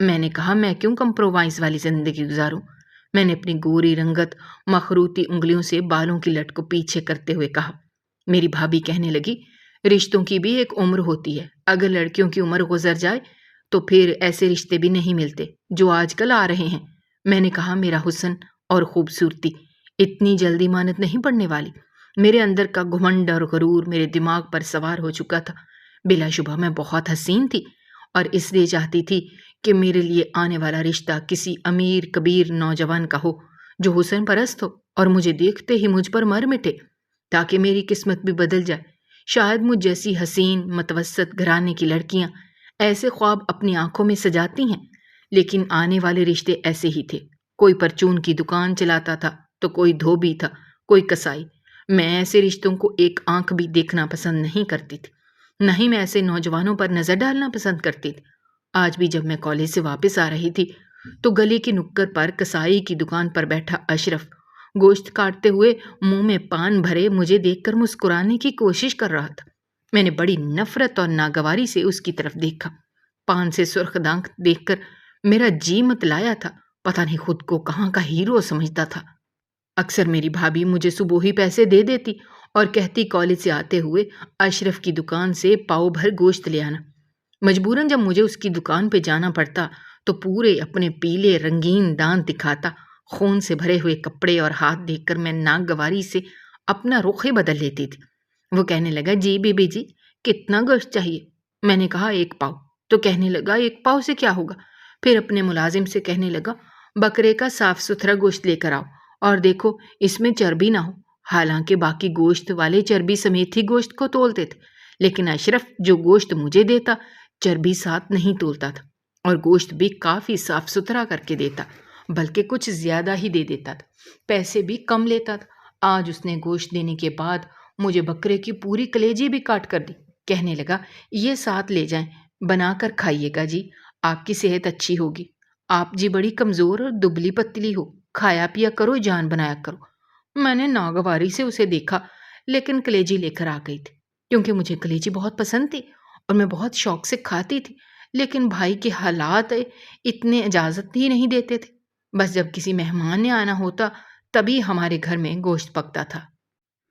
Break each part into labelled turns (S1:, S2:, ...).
S1: میں نے کہا میں کیوں کمپرومائز والی زندگی گزاروں؟ میں نے اپنی گوری رنگت مخروطی انگلیوں سے بالوں کی لٹ کو پیچھے کرتے ہوئے کہا۔ میری بھابھی کہنے لگی، رشتوں کی بھی ایک عمر ہوتی ہے، اگر لڑکیوں کی عمر گزر جائے تو پھر ایسے رشتے بھی نہیں ملتے جو آج کل آ رہے ہیں۔ میں نے کہا میرا حسن اور خوبصورتی اتنی جلدی مانت نہیں پڑنے والی۔ میرے اندر کا گھمنڈ اور غرور میرے دماغ پر سوار ہو چکا تھا۔ بلا شبہ میں بہت حسین تھی اور اس لیے چاہتی تھی کہ میرے لیے آنے والا رشتہ کسی امیر کبیر نوجوان کا ہو جو حسن پرست ہو اور مجھے دیکھتے ہی مجھ پر مر مٹے تاکہ میری قسمت بھی بدل جائے۔ شاید مجھ جیسی حسین متوسط گھرانے کی لڑکیاں ایسے خواب اپنی آنکھوں میں سجاتی ہیں، لیکن آنے والے رشتے ایسے ہی تھے۔ کوئی پرچون کی دکان چلاتا تھا تو کوئی دھوبی تھا، کوئی کسائی۔ میں ایسے رشتوں کو ایک آنکھ بھی دیکھنا پسند نہیں کرتی تھی، نہ ہی میں ایسے نوجوانوں پر نظر ڈالنا پسند کرتی تھی۔ آج بھی جب میں کالج سے واپس آ رہی تھی تو گلی کی نکڑ پر کسائی کی دکان پر بیٹھا اشرف گوشت کاٹتے ہوئے منہ میں پان بھرے مجھے دیکھ کر مسکرانے کی کوشش کر رہا تھا۔ میں نے بڑی نفرت اور ناگواری سے اس کی طرف دیکھا۔ پان سے سرخ دانت دیکھ کر میرا جی متلایا تھا، پتہ نہیں خود کو کہاں کا ہیرو سمجھتا تھا۔ اکثر میری بھابھی مجھے صبح ہی پیسے دے دیتی اور کہتی کالج سے آتے ہوئے اشرف کی دکان سے پاؤ بھر گوشت لے آنا۔ مجبوراً جب مجھے اس کی دکان پہ جانا پڑتا تو پورے اپنے پیلے رنگین دانت دکھاتا، خون سے بھرے ہوئے کپڑے اور ہاتھ دیکھ کر میں ناگواری سے اپنا رخ ہی بدل لیتی تھی۔ وہ کہنے لگا، جی بی بی جی کتنا گوشت چاہیے؟ میں نے کہا 1 پاؤ۔ تو کہنے لگا 1 پاؤ سے کیا ہوگا؟ پھر اپنے ملازم سے کہنے لگا، بکرے کا صاف ستھرا گوشت لے کر آؤ اور دیکھو اس میں چربی نہ ہو۔ حالانکہ باقی گوشت والے چربی سمیت ہی گوشت کو تولتے تھے، لیکن اشرف جو گوشت مجھے دیتا چربی ساتھ نہیں تولتا تھا اور گوشت بھی کافی صاف ستھرا کر کے دیتا، بلکہ کچھ زیادہ ہی دے دیتا تھا، پیسے بھی کم لیتا تھا۔ آج اس نے گوشت دینے کے بعد مجھے بکرے کی پوری کلیجی بھی کاٹ کر دی۔ کہنے لگا، یہ ساتھ لے جائیں، بنا کر کھائیے گا جی، آپ کی صحت اچھی ہوگی۔ آپ جی بڑی کمزور اور دبلی پتلی ہو، کھایا پیا کرو، جان بنایا کرو۔ میں نے ناگواری سے اسے دیکھا لیکن کلیجی لے کر آ گئی تھی، کیونکہ مجھے کلیجی بہت پسند تھی اور میں بہت شوق سے کھاتی تھی، لیکن بھائی کے حالات اتنے اجازت ہی نہیں دیتے تھے۔ بس جب کسی مہمان نے آنا ہوتا تبھی ہمارے گھر میں گوشت پکتا تھا،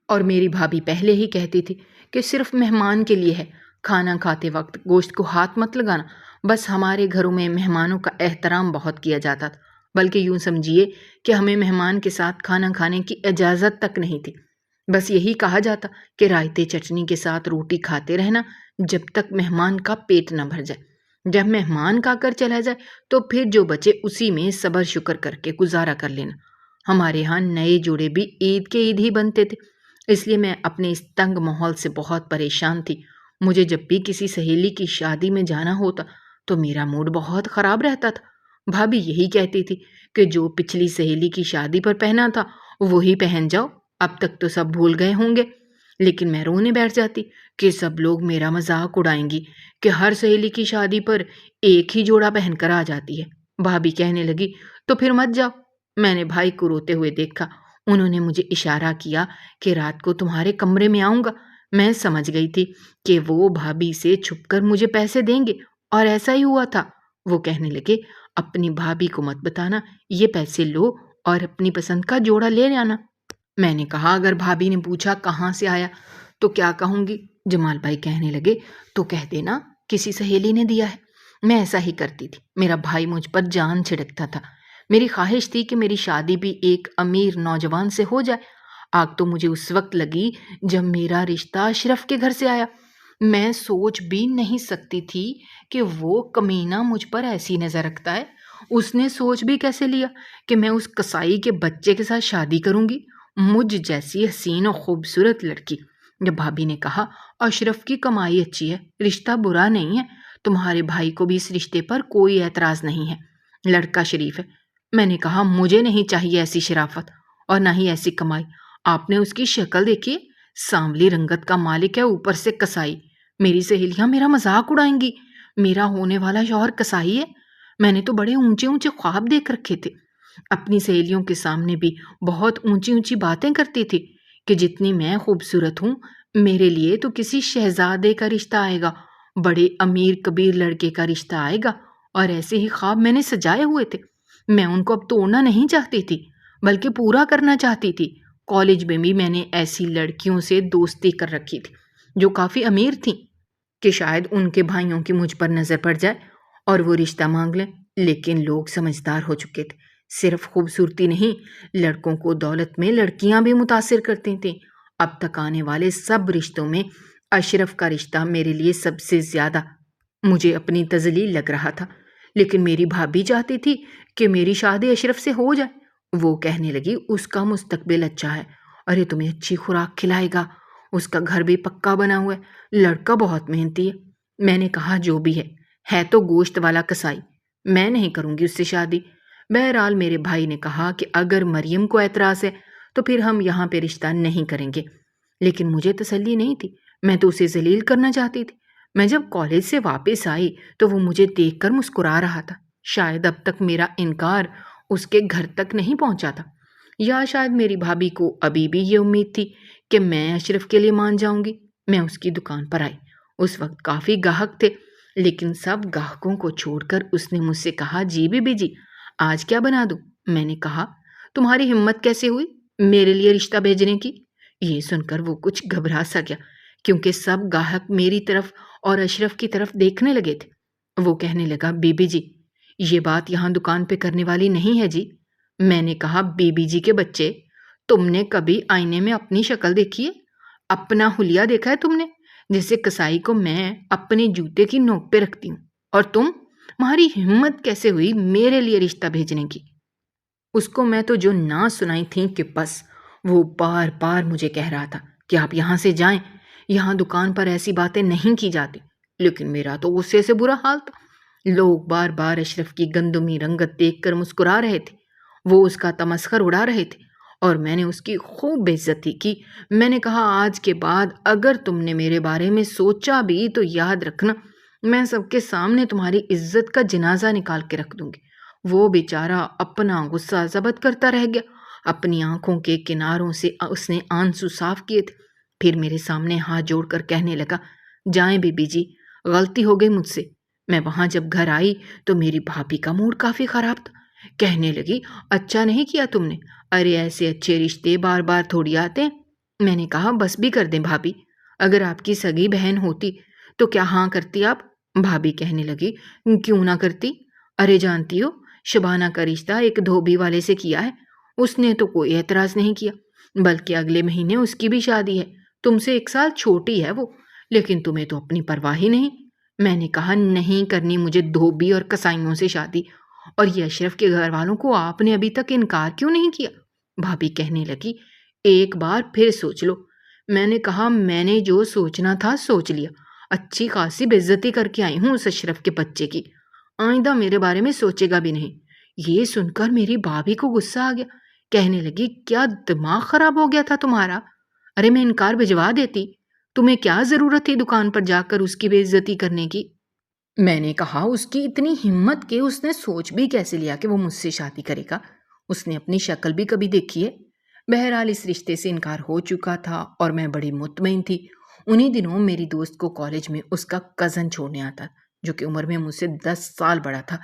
S1: اور میری بھابھی پہلے ہی کہتی تھی کہ صرف مہمان کے لیے ہے، کھانا کھاتے وقت گوشت کو ہاتھ مت لگانا۔ بس ہمارے گھروں میں مہمانوں کا احترام بہت کیا جاتا تھا، بلکہ یوں سمجھیے کہ ہمیں مہمان کے ساتھ کھانا کھانے کی اجازت تک نہیں تھی۔ بس یہی کہا جاتا کہ رائتے چٹنی کے ساتھ روٹی کھاتے رہنا جب تک مہمان کا پیٹ نہ بھر جائے۔ جب مہمان کھا کر چلا جائے تو پھر جو بچے اسی میں صبر شکر کر کے گزارا کر لینا۔ ہمارے ہاں نئے جوڑے بھی عید کے عید ہی بنتے تھے، اس لیے میں اپنے اس تنگ ماحول سے بہت پریشان تھی۔ مجھے جب بھی کسی سہیلی کی شادی میں جانا ہوتا تو میرا موڈ بہت خراب رہتا تھا۔ بھابھی یہی کہتی تھی کہ جو پچھلی سہیلی کی شادی پر پہنا تھا وہی پہن جاؤ، اب تک تو سب بھول گئے ہوں گے۔ لیکن میں رونے بیٹھ جاتی کہ سب لوگ میرا مذاق اڑائیں گی کہ ہر سہیلی کی شادی پر ایک ہی جوڑا پہن کر آ جاتی ہے۔ بھابھی کہنے لگی، تو پھر مت جاؤ۔ میں نے بھائی کو روتے ہوئے دیکھا، انہوں نے مجھے اشارہ کیا کہ رات کو تمہارے کمرے میں آؤں گا۔ میں سمجھ گئی تھی کہ وہ بھابھی سے چھپ کر مجھے پیسے دیں گے، اور ایسا ہی ہوا تھا۔ وہ کہنے لگے، اپنی بھابھی کو مت بتانا، یہ پیسے لو اور اپنی پسند کا جوڑا لے آنا۔ میں نے کہا، اگر بھابھی نے پوچھا کہاں سے آیا تو کیا کہوں گی؟ جمال بھائی کہنے لگے، تو کہہ دینا کسی سہیلی نے دیا ہے۔ میں ایسا ہی کرتی تھی، میرا بھائی مجھ پر جان چھڑکتا تھا۔ میری خواہش تھی کہ میری شادی بھی ایک امیر نوجوان سے ہو جائے۔ آگ تو مجھے اس وقت لگی جب میرا رشتہ اشرف کے گھر سے آیا۔ میں سوچ بھی نہیں سکتی تھی کہ وہ کمینہ مجھ پر ایسی نظر رکھتا ہے۔ اس نے سوچ بھی کیسے لیا کہ میں اس کسائی کے بچے کے ساتھ شادی کروں گی، مجھ جیسی حسین و خوبصورت لڑکی۔ جب بھابھی نے کہا، اشرف کی کمائی اچھی ہے، رشتہ برا نہیں ہے، تمہارے بھائی کو بھی اس رشتے پر کوئی اعتراض نہیں ہے، لڑکا شریف ہے۔ میں نے کہا، مجھے نہیں چاہیے ایسی شرافت اور نہ ہی ایسی کمائی۔ آپ نے اس کی شکل دیکھی، سانولی رنگت کا مالک ہے، اوپر سے کسائی۔ میری سہیلیاں میرا مذاق اڑائیں گی، میرا ہونے والا شوہر کسائی ہے۔ میں نے تو بڑے اونچے اونچے خواب دیکھ رکھے تھے، اپنی سہیلیوں کے سامنے بھی بہت اونچی اونچی باتیں کرتی تھی کہ جتنی میں خوبصورت ہوں، میرے لیے تو کسی شہزادے کا رشتہ آئے گا، بڑے امیر کبیر لڑکے کا رشتہ آئے گا، اور ایسے ہی خواب میں نے سجائے ہوئے تھے۔ میں ان کو اب توڑنا نہیں چاہتی تھی بلکہ پورا کرنا چاہتی تھی۔ کالج میں بھی میں نے ایسی لڑکیوں سے دوستی کر رکھی تھی جو کافی امیر تھیں کہ شاید ان کے بھائیوں کی مجھ پر نظر پڑ جائے اور وہ رشتہ مانگ لیں، لیکن لوگ سمجھدار ہو چکے تھے۔ صرف خوبصورتی نہیں، لڑکوں کو دولت میں لڑکیاں بھی متاثر کرتی تھیں۔ اب تک آنے والے سب رشتوں میں اشرف کا رشتہ میرے لیے سب سے زیادہ مجھے اپنی تذلیل لگ رہا تھا، لیکن میری بھابھی چاہتی تھی کہ میری شادی اشرف سے ہو جائے۔ وہ کہنے لگی اس کا مستقبل اچھا ہے، ارے تمہیں اچھی خوراک کھلائے گا، اس کا گھر بھی پکا بنا ہوا ہے، لڑکا بہت محنتی ہے۔ میں نے کہا جو بھی ہے تو گوشت والا کسائی، میں نہیں کروں گی اس سے شادی۔ بہرحال میرے بھائی نے کہا کہ اگر مریم کو اعتراض ہے تو پھر ہم یہاں پہ رشتہ نہیں کریں گے، لیکن مجھے تسلی نہیں تھی، میں تو اسے ذلیل کرنا چاہتی تھی۔ میں جب کالج سے واپس آئی تو وہ مجھے دیکھ کر مسکرا رہا تھا۔ شاید اب تک میرا انکار اس کے گھر تک نہیں پہنچا تھا، یا شاید میری بھابھی کو ابھی بھی یہ امید تھی کہ میں اشرف کے لیے مان جاؤں گی۔ میں اس کی دکان پر آئی، اس وقت کافی گاہک تھے، لیکن سب گاہکوں کو چھوڑ کر اس نے مجھ سے کہا جی بی بی جی آج کیا بنا دوں؟ میں نے کہا تمہاری ہمت کیسے ہوئی میرے لیے رشتہ بھیجنے کی؟ یہ سن کر وہ کچھ گھبرا سا گیا کیونکہ سب گاہک میری طرف اور اشرف کی طرف دیکھنے لگے تھے۔ وہ کہنے لگا بی بی جی یہ بات یہاں دکان پہ کرنے والی نہیں ہے جی۔ میں نے کہا بی بی جی کے بچے، تم نے کبھی آئینے میں اپنی شکل دیکھی ہے؟ اپنا حلیہ دیکھا ہے تم نے؟ جیسے کسائی کو میں اپنے جوتے کی نوک پہ رکھتی ہوں، اور تمہاری ہمت کیسے ہوئی میرے لیے رشتہ بھیجنے کی؟ اس کو میں تو جو نہ سنائی تھی کہ بس، وہ بار بار مجھے کہہ رہا تھا کہ آپ یہاں سے جائیں، یہاں دکان پر ایسی باتیں نہیں کی جاتی، لیکن میرا تو غصے سے برا حال تھا۔ لوگ بار بار اشرف کی گندمی رنگت دیکھ کر مسکرا رہے تھے، وہ اس کا تمسخر اڑا رہے تھے، اور میں نے اس کی خوب بے عزتی کی۔ میں نے کہا آج کے بعد اگر تم نے میرے بارے میں سوچا بھی تو یاد رکھنا میں سب کے سامنے تمہاری عزت کا جنازہ نکال کے رکھ دوں گی۔ وہ بیچارہ اپنا غصہ ضبط کرتا رہ گیا، اپنی آنکھوں کے کناروں سے اس نے آنسو صاف کیے تھے، پھر میرے سامنے ہاتھ جوڑ کر کہنے لگا جائیں بی بی جی، غلطی ہو گئی مجھ سے۔ میں وہاں جب گھر آئی تو میری بھابھی کا موڈ کافی خراب تھا، کہنے لگی اچھا نہیں کیا تم نے، ارے ایسے اچھے رشتے بار بار تھوڑی آتے ہیں۔ میں نے کہا بس بھی کر دیں بھابھی، اگر آپ کی سگی بہن ہوتی تو کیا ہاں کرتی آپ؟ بھابھی کہنے لگی کیوں نہ کرتی، ارے جانتی ہو شبانہ کا رشتہ ایک دھوبی والے سے کیا ہے، اس نے تو کوئی اعتراض نہیں کیا، بلکہ اگلے مہینے اس کی بھی شادی ہے، تم سے 1 سال چھوٹی ہے وہ، لیکن تمہیں تو اپنی پرواہ ہی نہیں۔ میں نے کہا نہیں کرنی مجھے دھوبی اور کسائیوں سے شادی، اور یہ اشرف کے گھر والوں کو آپ نے ابھی تک انکار کیوں نہیں کیا؟ بھابھی کہنے لگی ایک بار پھر سوچ لو۔ میں نے کہا میں نے جو سوچنا تھا سوچ لیا، اچھی خاصی بے عزتی کر کے آئی ہوں اس اشرف کے بچے کی، آئندہ میرے بارے میں سوچے گا بھی نہیں۔ یہ سن کر میری بھابھی کو غصہ آ گیا، کہنے لگی کیا دماغ خراب ہو گیا تھا تمہارا؟ ارے میں انکار بھجوا دیتی، تمہیں کیا ضرورت تھی دکان پر جا کر اس کی بے عزتی کرنے کی؟ میں نے کہا اس کی اتنی ہمت کہ اس نے سوچ بھی کیسے لیا کہ وہ مجھ سے شادی کرے گا، اس نے اپنی شکل بھی کبھی دیکھی ہے؟ بہرحال اس رشتے سے انکار ہو چکا تھا اور میں بڑی مطمئن تھی۔ انہی دنوں میری دوست کو کالج میں اس کا کزن چھوڑنے آتا، جو کہ عمر میں مجھ سے 10 سال بڑا تھا،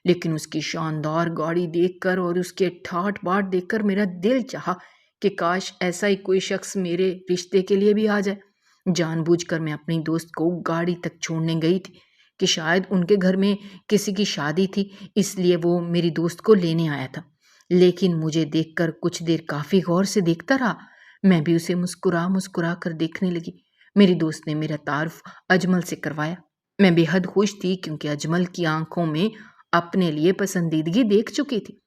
S1: لیکن اس کی شاندار گاڑی دیکھ کر اور اس کے ٹھاٹ باٹ دیکھ کر میرا دل چاہا کہ کاش ایسا ہی کوئی شخص میرے رشتے کے لیے بھی آ جائے۔ جان بوجھ کر میں اپنی دوست کو گاڑی تک چھوڑنے گئی تھی کہ شاید ان کے گھر میں کسی کی شادی تھی، اس لیے وہ میری دوست کو لینے آیا تھا، لیکن مجھے دیکھ کر کچھ دیر کافی غور سے دیکھتا رہا۔ میں بھی اسے مسکرا مسکرا کر دیکھنے لگی۔ میری دوست نے میرا تعارف اجمل سے کروایا۔ میں بے حد خوش تھی کیونکہ اجمل کی آنکھوں میں اپنے لیے پسندیدگی دیکھ چکی تھی۔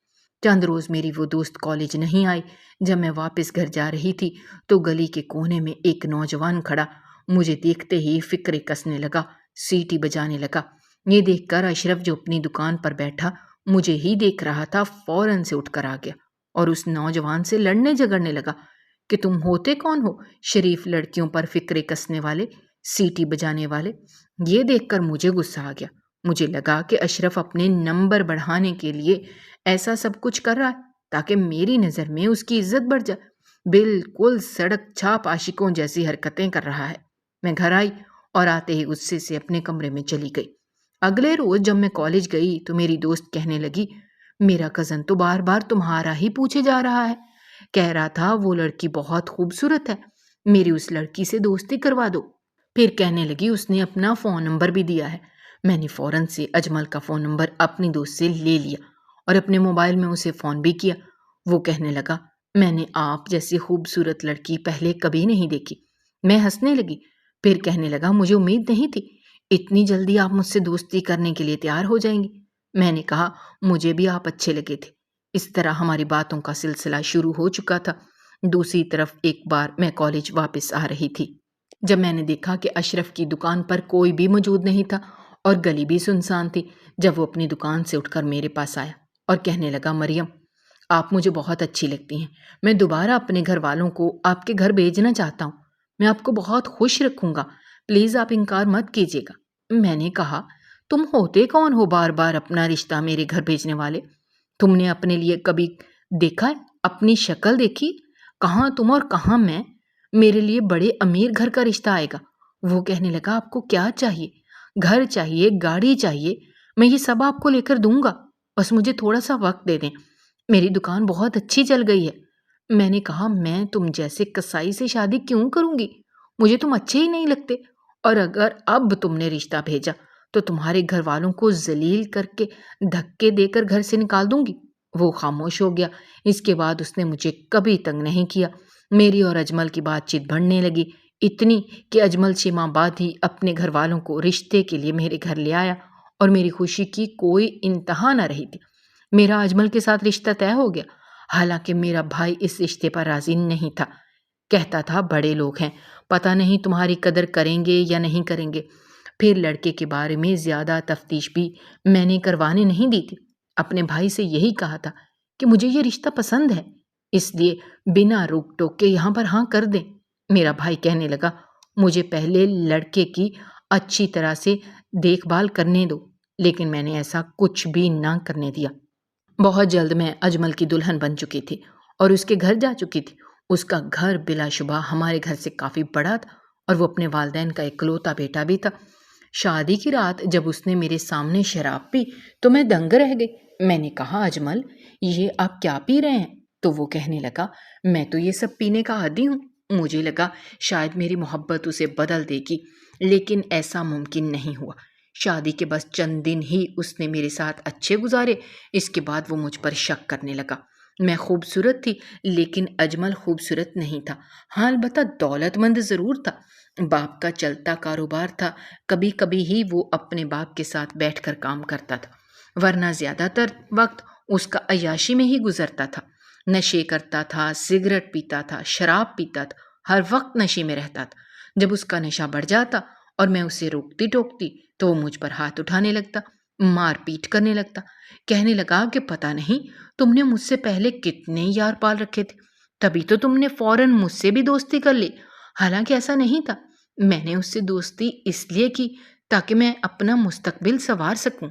S1: چند روز میری وہ دوست کالج نہیں آئی۔ جب میں واپس گھر جا رہی تھی تو گلی کے کونے میں ایک نوجوان کھڑا مجھے دیکھتے ہی فکرے کسنے لگا، سیٹی بجانے لگا۔ یہ دیکھ کر اشرف جو اپنی دکان پر بیٹھا مجھے ہی دیکھ رہا تھا فوراً سے اٹھ کر آ گیا اور اس نوجوان سے لڑنے جھگڑنے لگا کہ تم ہوتے کون ہو شریف لڑکیوں پر فکرے کسنے والے، سیٹی بجانے والے۔ یہ دیکھ کر مجھے غصہ آ گیا۔ مجھے لگا کہ اشرف اپنے نمبر بڑھانے کے لیے ایسا سب کچھ کر رہا ہے تاکہ میری نظر میں اس کی عزت بڑھ جائے، بالکل سڑک چھاپ عاشقوں جیسی حرکتیں کر رہا ہے۔ میں گھر آئی اور آتے ہی غصے سے اپنے کمرے میں چلی گئی۔ اگلے روز جب میں کالج گئی تو میری دوست کہنے لگی، میرا کزن تو بار بار تمہارا ہی پوچھے جا رہا ہے، کہہ رہا تھا وہ لڑکی بہت خوبصورت ہے، میری اس لڑکی سے دوستی کروا دو۔ پھر کہنے لگی اس نے اپنا فون نمبر بھی دیا ہے۔ میں نے فوراً سے اجمل کا فون نمبر اپنی دوست سے لے لیا اور اپنے موبائل میں اسے فون بھی کیا۔ وہ کہنے لگا، میں نے آپ جیسی خوبصورت لڑکی پہلے کبھی نہیں دیکھی۔ میں ہنسنے لگی۔ پھر کہنے لگا، مجھے امید نہیں تھی اتنی جلدی آپ مجھ سے دوستی کرنے کے لیے تیار ہو جائیں گی۔ میں نے کہا، مجھے بھی آپ اچھے لگے تھے۔ اس طرح ہماری باتوں کا سلسلہ شروع ہو چکا تھا۔ دوسری طرف ایک بار میں کالج واپس آ رہی تھی جب میں نے دیکھا کہ اشرف کی دکان پر کوئی بھی موجود نہیں تھا اور گلی بھی سنسان تھی، جب وہ اپنی دکان سے اٹھ کر میرے پاس آیا اور کہنے لگا، مریم، آپ مجھے بہت اچھی لگتی ہیں، میں دوبارہ اپنے گھر والوں کو آپ کے گھر بھیجنا چاہتا ہوں، میں آپ کو بہت خوش رکھوں گا، پلیز آپ انکار مت کیجیے گا۔ میں نے کہا، تم ہوتے کون ہو بار بار اپنا رشتہ میرے گھر بھیجنے والے؟ تم نے اپنے لیے کبھی دیکھا ہے؟ اپنی شکل دیکھی؟ کہاں تم اور کہاں میں؟ میرے لیے بڑے امیر گھر کا رشتہ آئے گا۔ وہ کہنے لگا، آپ کو کیا چاہیے؟ گھر چاہیے، گاڑی چاہیے، میں یہ سب آپ کو لے کر دوں گا، بس مجھے تھوڑا سا وقت دے دیں، میری دکان بہت اچھی چل گئی ہے۔ میں نے کہا، میں تم جیسے کسائی سے شادی کیوں کروں گی؟ مجھے تم اچھے ہی نہیں لگتے، اور اگر اب تم نے رشتہ بھیجا تو تمہارے گھر والوں کو ذلیل کر کے دھکے دے کر گھر سے نکال دوں گی۔ وہ خاموش ہو گیا۔ اس کے بعد اس نے مجھے کبھی تنگ نہیں کیا۔ میری اور اجمل کی بات چیت بڑھنے لگی، اتنی کہ اجمل 6 ماہ بعد ہی اپنے گھر والوں کو رشتے کے لیے میرے گھر لے آیا اور میری خوشی کی کوئی انتہا نہ رہی تھی۔ میرا اجمل کے ساتھ رشتہ طے ہو گیا، حالانکہ میرا بھائی اس رشتے پر راضی نہیں تھا۔ کہتا تھا، بڑے لوگ ہیں، پتہ نہیں تمہاری قدر کریں گے یا نہیں کریں گے۔ پھر لڑکے کے بارے میں زیادہ تفتیش بھی میں نے کروانے نہیں دی تھی۔ اپنے بھائی سے یہی کہا تھا کہ مجھے یہ رشتہ پسند ہے، اس لیے بنا روک ٹوک کے یہاں پر ہاں کر دیں۔ میرا بھائی کہنے لگا، مجھے پہلے لڑکے کی اچھی طرح سے دیکھ بھال کرنے دو، لیکن میں نے ایسا کچھ بھی نہ کرنے دیا۔ بہت جلد میں اجمل کی دلہن بن چکی تھی اور اس کے گھر جا چکی تھی۔ اس کا گھر بلا شبہ ہمارے گھر سے کافی بڑا تھا اور وہ اپنے والدین کا اکلوتا بیٹا بھی تھا۔ شادی کی رات جب اس نے میرے سامنے شراب پی تو میں دنگ رہ گئی۔ میں نے کہا، اجمل، یہ آپ کیا پی رہے ہیں؟ تو وہ کہنے لگا، میں تو یہ سب پینے کا عادی ہوں۔ مجھے لگا شاید میری محبت اسے بدل دے گی، لیکن ایسا ممکن نہیں ہوا۔ شادی کے بس چند دن ہی اس نے میرے ساتھ اچھے گزارے، اس کے بعد وہ مجھ پر شک کرنے لگا۔ میں خوبصورت تھی لیکن اجمل خوبصورت نہیں تھا، ہاں البتہ دولت مند ضرور تھا۔ باپ کا چلتا کاروبار تھا، کبھی کبھی ہی وہ اپنے باپ کے ساتھ بیٹھ کر کام کرتا تھا، ورنہ زیادہ تر وقت اس کا عیاشی میں ہی گزرتا تھا۔ نشے کرتا تھا، سگریٹ پیتا تھا، شراب پیتا تھا، ہر وقت نشے میں رہتا تھا۔ جب اس کا نشہ بڑھ جاتا اور میں اسے روکتی ٹوکتی تو وہ مجھ پر ہاتھ اٹھانے لگتا، مار پیٹ کرنے لگتا، کہنے لگا کہ پتہ نہیں تم نے مجھ سے پہلے کتنے یار پال رکھے تھے، تبھی تو تم نے فوراً مجھ سے بھی دوستی کر لی، حالانکہ ایسا نہیں تھا۔ میں نے اس سے دوستی اس لیے کی تاکہ میں اپنا مستقبل سنوار سکوں،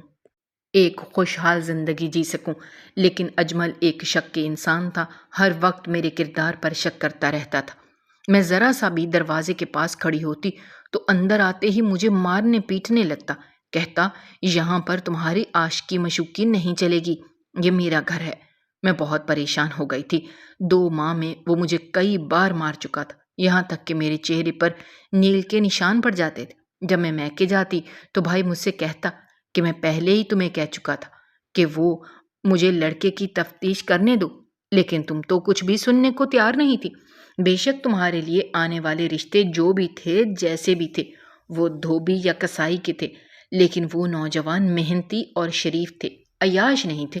S1: ایک خوشحال زندگی جی سکوں۔ لیکن اجمل ایک شک کے انسان تھا، ہر وقت میرے کردار پر شک کرتا رہتا تھا۔ میں ذرا سا بھی دروازے کے پاس کھڑی ہوتی تو اندر آتے ہی مجھے مارنے پیٹنے لگتا، کہتا، یہاں پر تمہاری عاشقی مشوقی نہیں چلے گی، یہ میرا گھر ہے۔ میں بہت پریشان ہو گئی تھی۔ 2 ماہ میں وہ مجھے کئی بار مار چکا تھا، یہاں تک کہ میرے چہرے پر نیل کے نشان پڑ جاتے تھے۔ جب میں میکے جاتی تو بھائی مجھ سے کہتا کہ میں پہلے ہی تمہیں کہہ چکا تھا کہ وہ مجھے لڑکے کی تفتیش کرنے دو، لیکن تم تو کچھ بھی سننے کو تیار نہیں تھی۔ بے شک تمہارے لیے آنے والے رشتے جو بھی تھے، جیسے بھی تھے، وہ دھوبی یا کسائی کے تھے، لیکن وہ نوجوان محنتی اور شریف تھے، عیاش نہیں تھے۔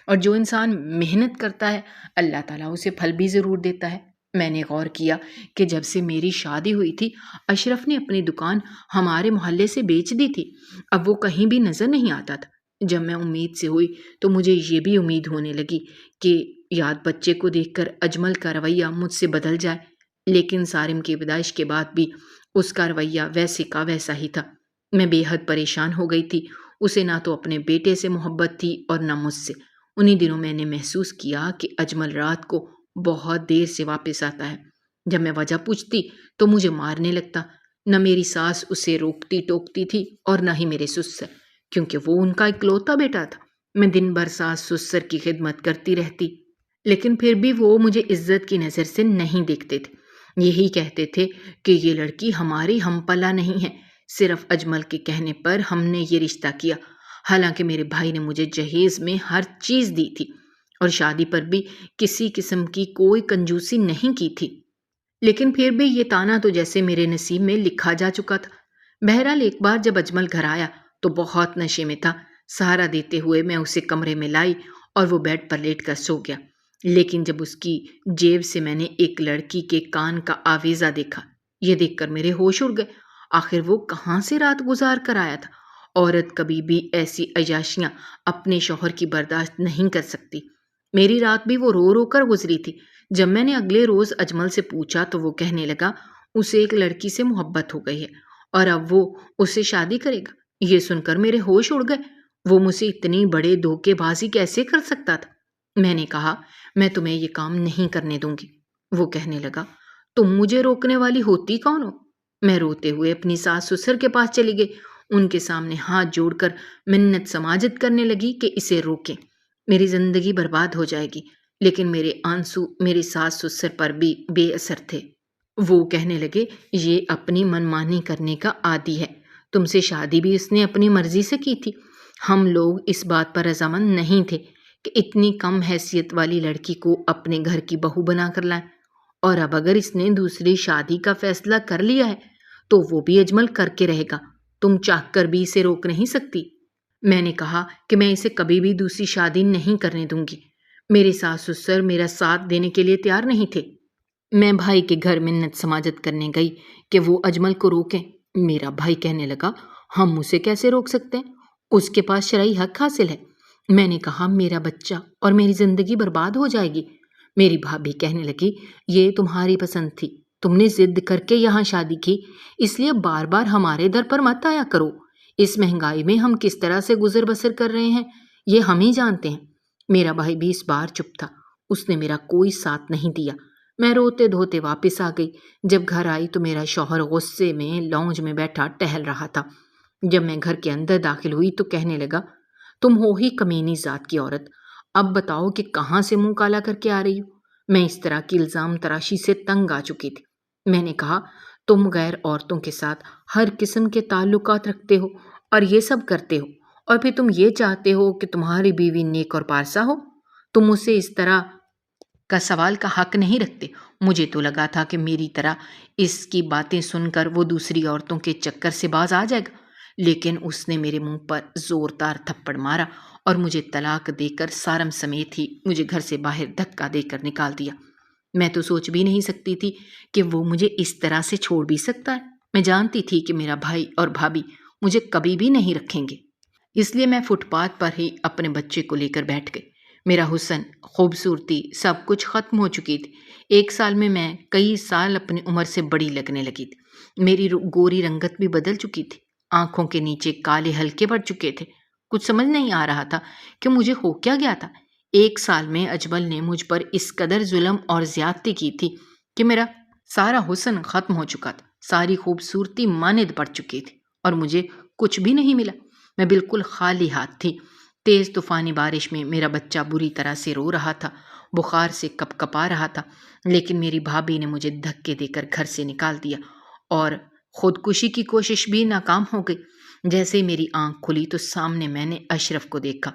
S1: اور جو انسان محنت کرتا ہے اللہ تعالیٰ اسے پھل بھی ضرور دیتا ہے۔ میں نے غور کیا کہ جب سے میری شادی ہوئی تھی اشرف نے اپنی دکان ہمارے محلے سے بیچ دی تھی، اب وہ کہیں بھی نظر نہیں آتا تھا۔ جب میں امید سے ہوئی تو مجھے یہ بھی امید ہونے لگی کہ یاد بچے کو دیکھ کر اجمل کا رویہ مجھ سے بدل جائے، لیکن صارم کی پیدائش کے بعد بھی اس کا رویہ ویسے کا ویسا ہی تھا۔ میں بے حد پریشان ہو گئی تھی، اسے نہ تو اپنے بیٹے سے محبت تھی اور نہ مجھ سے۔ انہی دنوں میں نے محسوس کیا کہ اجمل رات کو بہت دیر سے واپس آتا ہے۔ جب میں وجہ پوچھتی تو مجھے مارنے لگتا، نہ میری ساس اسے روکتی ٹوکتی تھی اور نہ ہی میرے سسر۔ کیونکہ وہ ان کا اکلوتا بیٹا تھا۔ میں دن بھر ساس سسر کی خدمت کرتی رہتی، لیکن پھر بھی وہ مجھے عزت کی نظر سے نہیں دیکھتے تھے۔ یہی کہتے تھے کہ یہ لڑکی ہماری ہم پلا نہیں ہے، صرف اجمل کے کہنے پر ہم نے یہ رشتہ کیا۔ حالانکہ میرے بھائی نے مجھے جہیز میں ہر چیز دی تھی اور شادی پر بھی کسی قسم کی کوئی کنجوسی نہیں کی تھی، لیکن پھر بھی یہ تانا تو جیسے میرے نصیب میں لکھا جا چکا تھا۔ بہرحال ایک بار جب اجمل گھر آیا تو بہت نشے میں تھا۔ سہارا دیتے ہوئے میں اسے کمرے میں لائی اور وہ بیڈ پر لیٹ کر سو گیا، لیکن جب اس کی جیب سے میں نے ایک لڑکی کے کان کا آویزہ دیکھا، یہ دیکھ کر میرے ہوش اڑ گئے۔ آخر وہ کہاں سے رات گزار کر آیا تھا؟ عورت کبھی بھی ایسی عیاشیاں اپنے شوہر کی برداشت نہیں کر سکتی۔ میری رات بھی وہ رو رو کر گزری تھی۔ جب میں نے اگلے روز اجمل سے پوچھا تو وہ کہنے لگا اسے ایک لڑکی سے محبت ہو گئی ہے اور اب وہ اس سے شادی کرے گا۔ یہ سن کر میرے ہوش اڑ گئے۔ وہ مجھ سے اتنی بڑے دھوکے بازی کیسے کر سکتا تھا؟ میں نے کہا میں تمہیں یہ کام نہیں کرنے دوں گی۔ وہ کہنے لگا تم مجھے روکنے والی ہوتی کون ہو؟ میں روتے ہوئے اپنی ساس سسر کے پاس چلی گئی۔ ان کے سامنے ہاتھ جوڑ کر منت سماجت کرنے لگی کہ اسے روکیں، میری زندگی برباد ہو جائے گی۔ لیکن میرے آنسو میری ساس سسر پر بھی بے اثر تھے۔ وہ کہنے لگے یہ اپنی منمانی کرنے کا عادی ہے، تم سے شادی بھی اس نے اپنی مرضی سے کی تھی۔ ہم لوگ اس بات پر رضامند نہیں تھے کہ اتنی کم حیثیت والی لڑکی کو اپنے گھر کی بہو بنا کر لائیں، اور اب اگر اس نے دوسری شادی کا فیصلہ کر لیا ہے تو وہ بھی اجمل کر کے رہے گا، تم چاہ کر بھی اسے روک نہیں سکتی۔ میں نے کہا کہ میں اسے کبھی بھی دوسری شادی نہیں کرنے دوں گی۔ میرے ساس سسر میرا ساتھ دینے کے لیے تیار نہیں تھے۔ میں بھائی کے گھر منت سماجت کرنے گئی کہ وہ اجمل کو روکیں۔ میرا بھائی کہنے لگا ہم اسے کیسے روک سکتے ہیں، اس کے پاس شرعی حق حاصل ہے۔ میں نے کہا میرا بچہ اور میری زندگی برباد ہو جائے گی۔ میری بھابھی کہنے لگی یہ تمہاری پسند تھی، تم نے ضد کر کے یہاں شادی کی، اس لیے بار بار ہمارے در پر مت آیا کرو۔ اس مہنگائی میں ہم کس طرح سے گزر بسر کر رہے ہیں یہ ہم ہی جانتے ہیں۔ میرا بھائی بھی اس بار چپ تھا، اس نے میرا کوئی ساتھ نہیں دیا۔ میں روتے دھوتے واپس آ گئی۔ جب گھر آئی تو میرا شوہر غصے میں لاؤنج میں بیٹھا ٹہل رہا تھا۔ جب میں گھر کے اندر داخل ہوئی تو کہنے لگا تم ہو ہی کمینی ذات کی عورت، اب بتاؤ کہ کہاں سے منہ کالا کر کے آ رہی ہو؟ میں اس طرح کی الزام تراشی سے تنگ آ چکی تھی۔ میں نے کہا تم غیر عورتوں کے ساتھ ہر قسم کے تعلقات رکھتے ہو اور یہ سب کرتے ہو، اور پھر تم یہ چاہتے ہو کہ تمہاری بیوی نیک اور پارسا ہو؟ تم اسے اس طرح کا سوال کا حق نہیں رکھتے۔ مجھے تو لگا تھا کہ میری طرح اس کی باتیں سن کر وہ دوسری عورتوں کے چکر سے باز آ جائے گا، لیکن اس نے میرے منہ پر زوردار تھپڑ مارا اور مجھے طلاق دے کر سارم سمیت ہی مجھے گھر سے باہر دھکا دے کر نکال دیا۔ میں تو سوچ بھی نہیں سکتی تھی کہ وہ مجھے اس طرح سے چھوڑ بھی سکتا ہے۔ میں جانتی تھی کہ میرا بھائی اور بھابھی مجھے کبھی بھی نہیں رکھیں گے، اس لیے میں فٹ پاتھ پر ہی اپنے بچے کو لے کر بیٹھ گئی۔ میرا حسن، خوبصورتی، سب کچھ ختم ہو چکی تھی۔ ایک سال میں کئی سال اپنی عمر سے بڑی لگنے لگی تھی۔ میری گوری رنگت بھی بدل چکی تھی، آنکھوں کے نیچے کالے ہلکے پڑ چکے تھے۔ کچھ سمجھ نہیں آ رہا تھا کہ مجھے ہو کیا گیا تھا۔ ایک سال میں اجمل نے مجھ پر اس قدر ظلم اور زیادتی کی تھی کہ میرا سارا حسن ختم ہو چکا تھا، ساری خوبصورتی ماند پڑ چکی تھی اور مجھے کچھ بھی نہیں ملا۔ میں بالکل خالی ہاتھ تھی۔ تیز طوفانی بارش میں میرا بچہ بری طرح سے رو رہا تھا، بخار سے کپ کپا رہا تھا، لیکن میری بھابھی نے مجھے دھکے دے کر گھر سے نکال دیا اور خودکشی کی کوشش بھی ناکام ہو گئی۔ جیسے ہی میری آنکھ کھلی تو سامنے میں نے اشرف کو دیکھا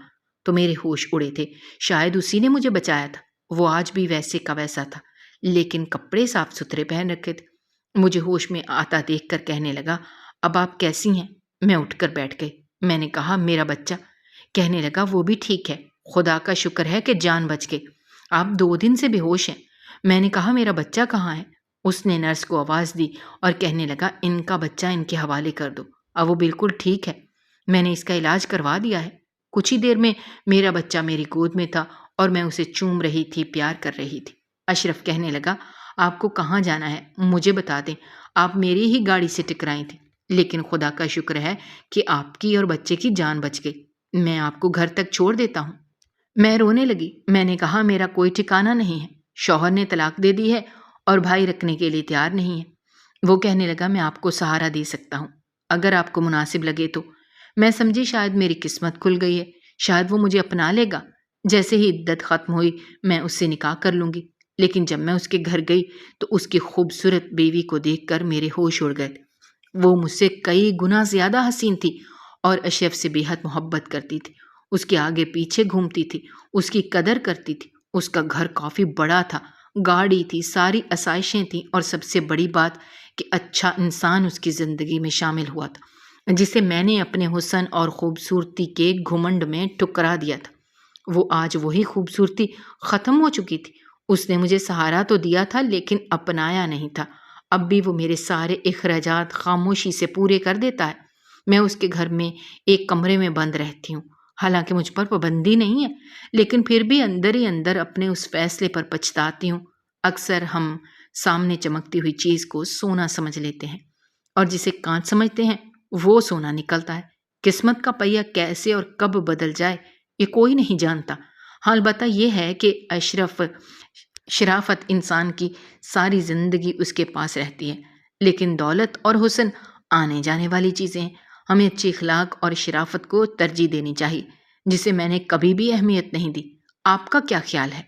S1: تو میرے ہوش اڑے تھے۔ شاید اسی نے مجھے بچایا تھا۔ وہ آج بھی ویسے کا ویسا تھا، لیکن کپڑے صاف ستھرے پہن رکھے تھے۔ مجھے ہوش میں آتا دیکھ کر کہنے لگا اب آپ کیسی ہیں؟ میں اٹھ کر بیٹھ گئی۔ میں نے کہا میرا بچہ؟ کہنے لگا وہ بھی ٹھیک ہے، خدا کا شکر ہے کہ جان بچ گئی، آپ 2 دن سے بے ہوش ہیں۔ میں نے کہا میرا بچہ کہاں ہے؟ اس نے نرس کو آواز دی اور کہنے لگا ان کا بچہ ان کے حوالے کر دو، اب وہ بالکل ٹھیک ہے، میں نے اس کا علاج کروا دیا ہے۔ کچھ ہی دیر میں میرا بچہ میری گود میں تھا اور میں اسے چوم رہی تھی، پیار کر رہی تھی۔ اشرف کہنے لگا آپ کو کہاں جانا ہے مجھے بتا دیں، آپ میری ہی گاڑی سے ٹکرائی تھی، لیکن خدا کا شکر ہے کہ آپ کی اور بچے کی جان بچ گئی، میں آپ کو گھر تک چھوڑ دیتا ہوں۔ میں رونے لگی۔ میں نے کہا میرا کوئی ٹھکانہ نہیں ہے، شوہر نے طلاق دے دی ہے اور بھائی رکھنے کے لیے تیار نہیں ہے۔ وہ کہنے لگا میں آپ کو سہارا دے سکتا ہوں اگر آپ کو مناسب لگے تو۔ میں سمجھی شاید میری قسمت کھل گئی ہے، شاید وہ مجھے اپنا لے گا، جیسے ہی عدت ختم ہوئی میں اس سے نکاح کر لوں گی۔ لیکن جب میں اس کے گھر گئی تو اس کی خوبصورت بیوی کو دیکھ کر میرے ہوش اڑ گئے۔ وہ مجھ سے کئی گنا زیادہ حسین تھی اور اشرف سے بے حد محبت کرتی تھی، اس کے آگے پیچھے گھومتی تھی، اس کی قدر کرتی تھی۔ اس کا گھر کافی بڑا تھا، گاڑی تھی، ساری آسائشیں تھیں، اور سب سے بڑی بات کہ اچھا انسان اس کی زندگی میں شامل ہوا تھا، جسے میں نے اپنے حسن اور خوبصورتی کے گھمنڈ میں ٹکرا دیا تھا۔ وہ آج وہی خوبصورتی ختم ہو چکی تھی۔ اس نے مجھے سہارا تو دیا تھا لیکن اپنایا نہیں تھا۔ اب بھی وہ میرے سارے اخراجات خاموشی سے پورے کر دیتا ہے۔ میں اس کے گھر میں ایک کمرے میں بند رہتی ہوں، حالانکہ مجھ پر پابندی نہیں ہے، لیکن پھر بھی اندر ہی اندر اپنے اس فیصلے پر پچھتاتی ہوں۔ اکثر ہم سامنے چمکتی ہوئی چیز کو سونا سمجھ لیتے ہیں، اور جسے کانچ سمجھتے ہیں وہ سونا نکلتا ہے۔ قسمت کا پہیہ کیسے اور کب بدل جائے یہ کوئی نہیں جانتا۔ ہاں، البتہ یہ ہے کہ شرافت انسان کی ساری زندگی اس کے پاس رہتی ہے، لیکن دولت اور حسن آنے جانے والی چیزیں ہیں۔ ہمیں اچھی اخلاق اور شرافت کو ترجیح دینی چاہیے، جسے میں نے کبھی بھی اہمیت نہیں دی۔ آپ کا کیا خیال ہے؟